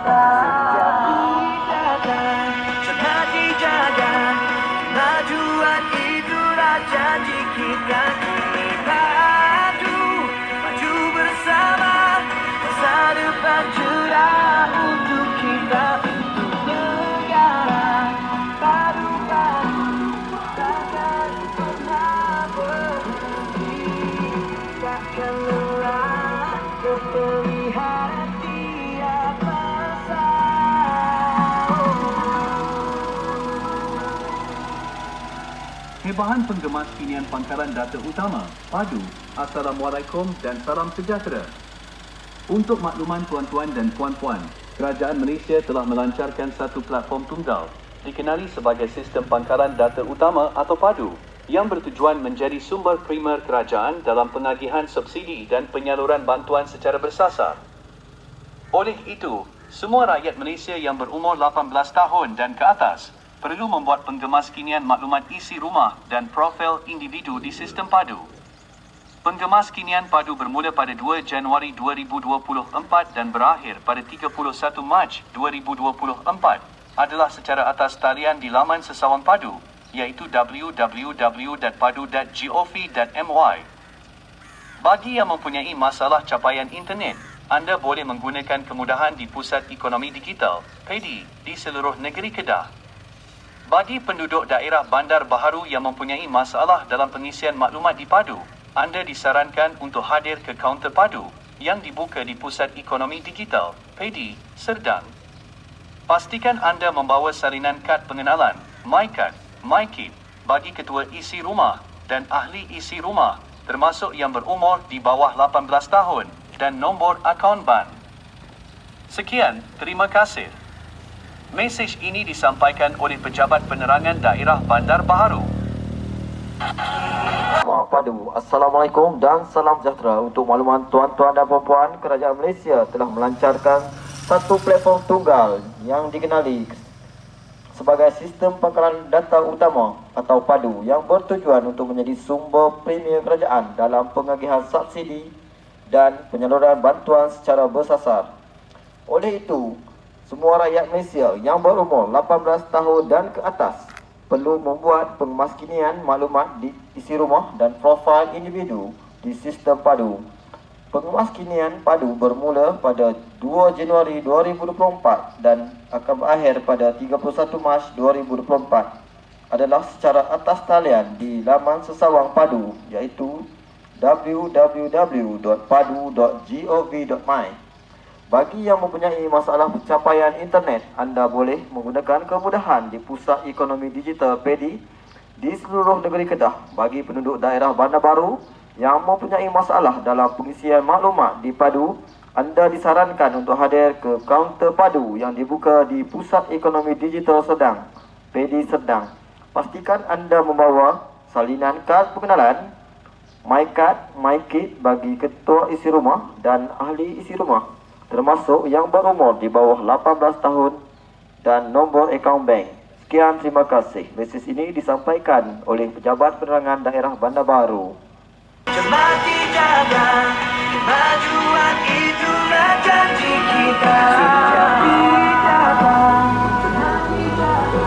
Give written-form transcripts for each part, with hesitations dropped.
kita. Setiap dijaga, jangan dijaga. Kemajuan itulah janji kita. Kita adu, maju bersama. Masa depan cerah untuk kita, untuk negara. Padu-padu, takkan pernah berhenti. Takkan lelah untuk melihat tiap masa. Hebahan penggemas kinian pangkalan data utama, PADU. Assalamualaikum dan salam sejahtera. Untuk makluman tuan-tuan dan puan-puan, Kerajaan Malaysia telah melancarkan satu platform tunggal, dikenali sebagai Sistem Pangkalan Data Utama atau PADU, yang bertujuan menjadi sumber primer kerajaan dalam pengagihan subsidi dan penyaluran bantuan secara bersasar. Oleh itu, semua rakyat Malaysia yang berumur 18 tahun dan ke atas perlu membuat pengemaskinian maklumat isi rumah dan profil individu di sistem PADU. Pengemaskinian PADU bermula pada 2 Januari 2024 dan berakhir pada 31 Mac 2024 adalah secara atas talian di laman sesawang PADU, iaitu www.padu.gov.my. Bagi yang mempunyai masalah capaian internet, anda boleh menggunakan kemudahan di Pusat Ekonomi Digital, PEDI, di seluruh negeri Kedah. Bagi penduduk daerah Bandar Baharu yang mempunyai masalah dalam pengisian maklumat di PADU, anda disarankan untuk hadir ke kaunter PADU yang dibuka di Pusat Ekonomi Digital, PEDI, Serdang. Pastikan anda membawa salinan kad pengenalan, MyCard, MyKit, bagi ketua isi rumah dan ahli isi rumah, termasuk yang berumur di bawah 18 tahun dan nombor akaun bank. Sekian, terima kasih. Mesej ini disampaikan oleh Pejabat Penerangan Daerah Bandar Baharu. PADU. Assalamualaikum dan salam sejahtera. Untuk makluman tuan-tuan dan puan-puan, Kerajaan Malaysia telah melancarkan satu platform tunggal yang dikenali sebagai Sistem Pangkalan Data Utama atau PADU yang bertujuan untuk menjadi sumber premier kerajaan dalam pengagihan subsidi dan penyaluran bantuan secara bersasar. Oleh itu, semua rakyat Malaysia yang berumur 18 tahun dan ke atas perlu membuat pengemaskinian maklumat di isi rumah dan profil individu di sistem PADU. Pengemaskinian PADU bermula pada 2 Januari 2024 dan akan berakhir pada 31 Mac 2024 adalah secara atas talian di laman sesawang PADU, iaitu www.padu.gov.my. Bagi yang mempunyai masalah pencapaian internet, anda boleh menggunakan kemudahan di Pusat Ekonomi Digital PEDI di seluruh negeri Kedah. Bagi penduduk daerah Bandar Baru yang mempunyai masalah dalam pengisian maklumat di PADU, anda disarankan untuk hadir ke kaunter PADU yang dibuka di Pusat Ekonomi Digital Serdang, PEDI Serdang. Pastikan anda membawa salinan kad pengenalan, MyCard, MyKit bagi ketua isi rumah dan ahli isi rumah, termasuk yang berumur di bawah 18 tahun dan nombor akaun bank. Sekian, terima kasih. Mesej ini disampaikan oleh Pejabat Penerangan Daerah Bandar Baharu. Cepat dijaga, kemajuan itulah janji kita. Setiap dijaga, cepat dijaga,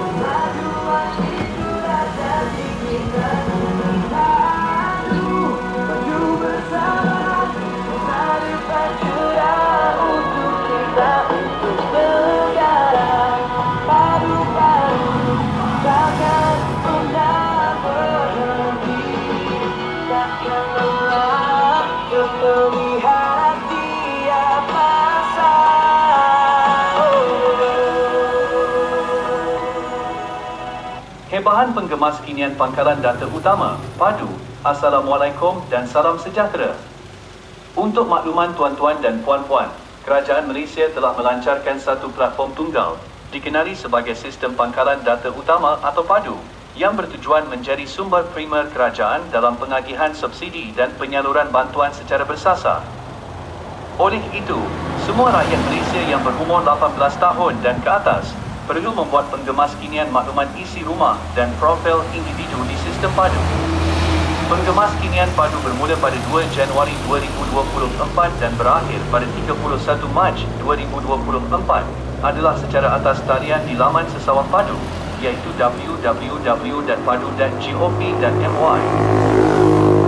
kemajuan itulah janji kita. Kita adu, maju bersama. Masa depan cerah untuk kita, untuk negara. Padu-padu, takkan pernah berhenti. Takkan lelah untuk melihat tiap masa. Hebahan penggemas kinian pangkalan data utama, PADU. Assalamualaikum dan salam sejahtera. Untuk makluman tuan-tuan dan puan-puan, Kerajaan Malaysia telah melancarkan satu platform tunggal, dikenali sebagai Sistem Pangkalan Data Utama atau PADU, yang bertujuan menjadi sumber primer kerajaan dalam pengagihan subsidi dan penyaluran bantuan secara bersasar. Oleh itu, semua rakyat Malaysia yang berumur 18 tahun dan ke atas perlu membuat pengemaskinian maklumat isi rumah dan profil individu di sistem PADU. Penggemas kinian padu bermula pada 2 Januari 2024 dan berakhir pada 31 Mac 2024 adalah secara atas talian di laman Sesawang Padu iaitu www.padu.gov.my.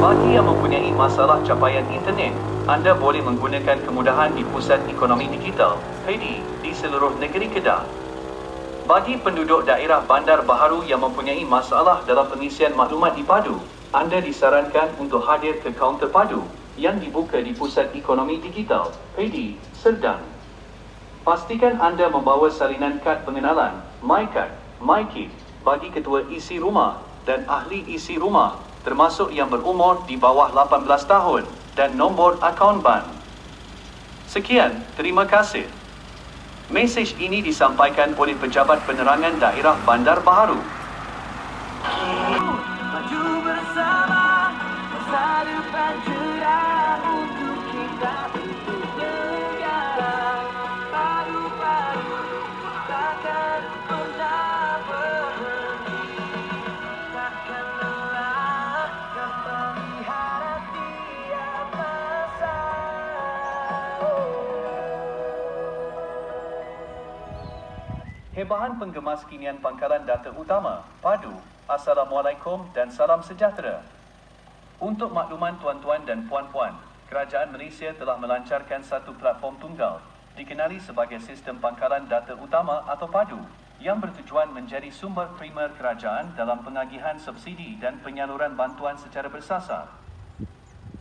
Bagi yang mempunyai masalah capaian internet, anda boleh menggunakan kemudahan di Pusat Ekonomi Digital (PEDI) di seluruh negeri Kedah. Bagi penduduk daerah Bandar Baharu yang mempunyai masalah dalam pengisian maklumat di Padu, anda disarankan untuk hadir ke kaunter Padu yang dibuka di Pusat Ekonomi Digital (PEDI) Serdang. Pastikan anda membawa salinan kad pengenalan MyCard, MyKit bagi ketua isi rumah dan ahli isi rumah termasuk yang berumur di bawah 18 tahun dan nombor akaun bank. Sekian, terima kasih. Mesej ini disampaikan oleh Pejabat Penerangan Daerah Bandar Baharu. Maju bersama, masa depan cerah untuk kita, untuk negara. Padu-padu, takkan pernah berhenti, takkan lelah, gampang diharap tiap masa. Hebahan penggemas kinian pangkalan data utama, Padu, Assalamualaikum dan salam sejahtera. Untuk makluman tuan-tuan dan puan-puan, Kerajaan Malaysia telah melancarkan satu platform tunggal dikenali sebagai Sistem Pangkalan Data Utama atau PADU yang bertujuan menjadi sumber primer kerajaan dalam pengagihan subsidi dan penyaluran bantuan secara bersasar.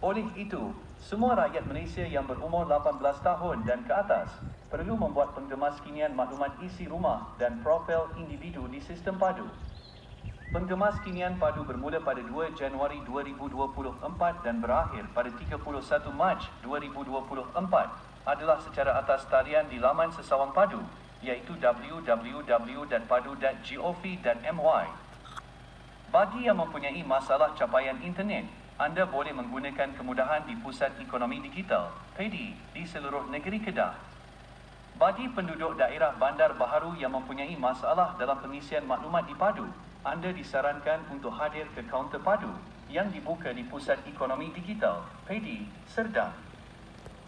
Oleh itu, semua rakyat Malaysia yang berumur 18 tahun dan ke atas perlu membuat penggemas kinian maklumat isi rumah dan profil individu di sistem PADU. Penggemas kinian PADU bermula pada 2 Januari 2024 dan berakhir pada 31 Mac 2024 adalah secara atas talian di laman Sesawang Padu iaitu www.padu.gov.my. Bagi yang mempunyai masalah capaian internet, anda boleh menggunakan kemudahan di Pusat Ekonomi Digital (PEDI) di seluruh negeri Kedah. Bagi penduduk daerah Bandar Baharu yang mempunyai masalah dalam pengisian maklumat di Padu, anda disarankan untuk hadir ke kaunter Padu yang dibuka di Pusat Ekonomi Digital (PEDI) Serdang.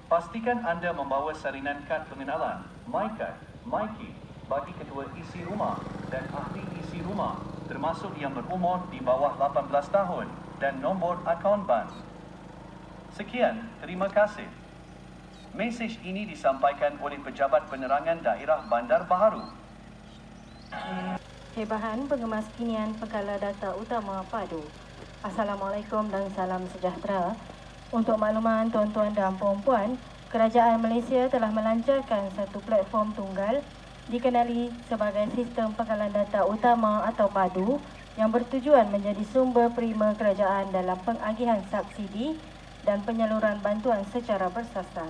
Pastikan anda membawa salinan kad pengenalan MyCard, MyKit bagi ketua isi rumah dan ahli isi rumah termasuk yang berumur di bawah 18 tahun dan nombor akaun bank. Sekian, terima kasih. Mesej ini disampaikan oleh Pejabat Penerangan Daerah Bandar Baharu. Hebahan penggemas kinian Pekala Data Utama Padu. Assalamualaikum dan salam sejahtera. Untuk makluman tuan-tuan dan puan-puan, Kerajaan Malaysia telah melancarkan satu platform tunggal dikenali sebagai Sistem Pangkalan Data Utama atau PADU yang bertujuan menjadi sumber primer kerajaan dalam pengagihan subsidi dan penyaluran bantuan secara bersasar.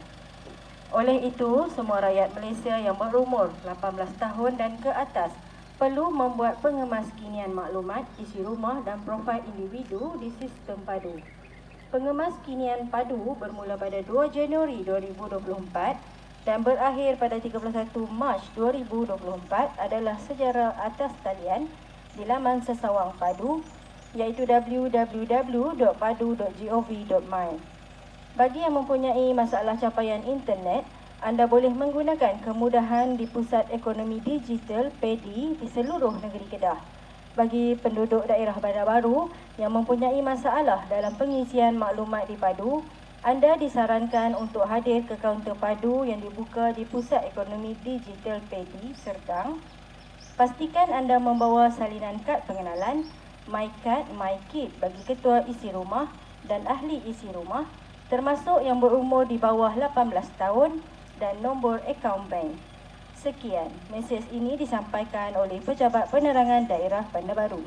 Oleh itu, semua rakyat Malaysia yang berumur 18 tahun dan ke atas perlu membuat pengemas kinian maklumat isi rumah dan profil individu di sistem PADU. Pengemas kinian PADU bermula pada 2 Januari 2024 dan berakhir pada 31 Mac 2024 adalah secara atas talian di laman Sesawang Padu iaitu www.padu.gov.my. Bagi yang mempunyai masalah capaian internet, anda boleh menggunakan kemudahan di Pusat Ekonomi Digital (PEDI) di seluruh negeri Kedah. Bagi penduduk daerah Bandar Baru yang mempunyai masalah dalam pengisian maklumat di Padu, anda disarankan untuk hadir ke kaunter Padu yang dibuka di Pusat Ekonomi Digital (PEDI) Serdang. Pastikan anda membawa salinan kad pengenalan MyCard, MyKit bagi ketua isi rumah dan ahli isi rumah termasuk yang berumur di bawah 18 tahun dan nombor akaun bank. Sekian, mesej ini disampaikan oleh Pejabat Penerangan Daerah Bandar Baru.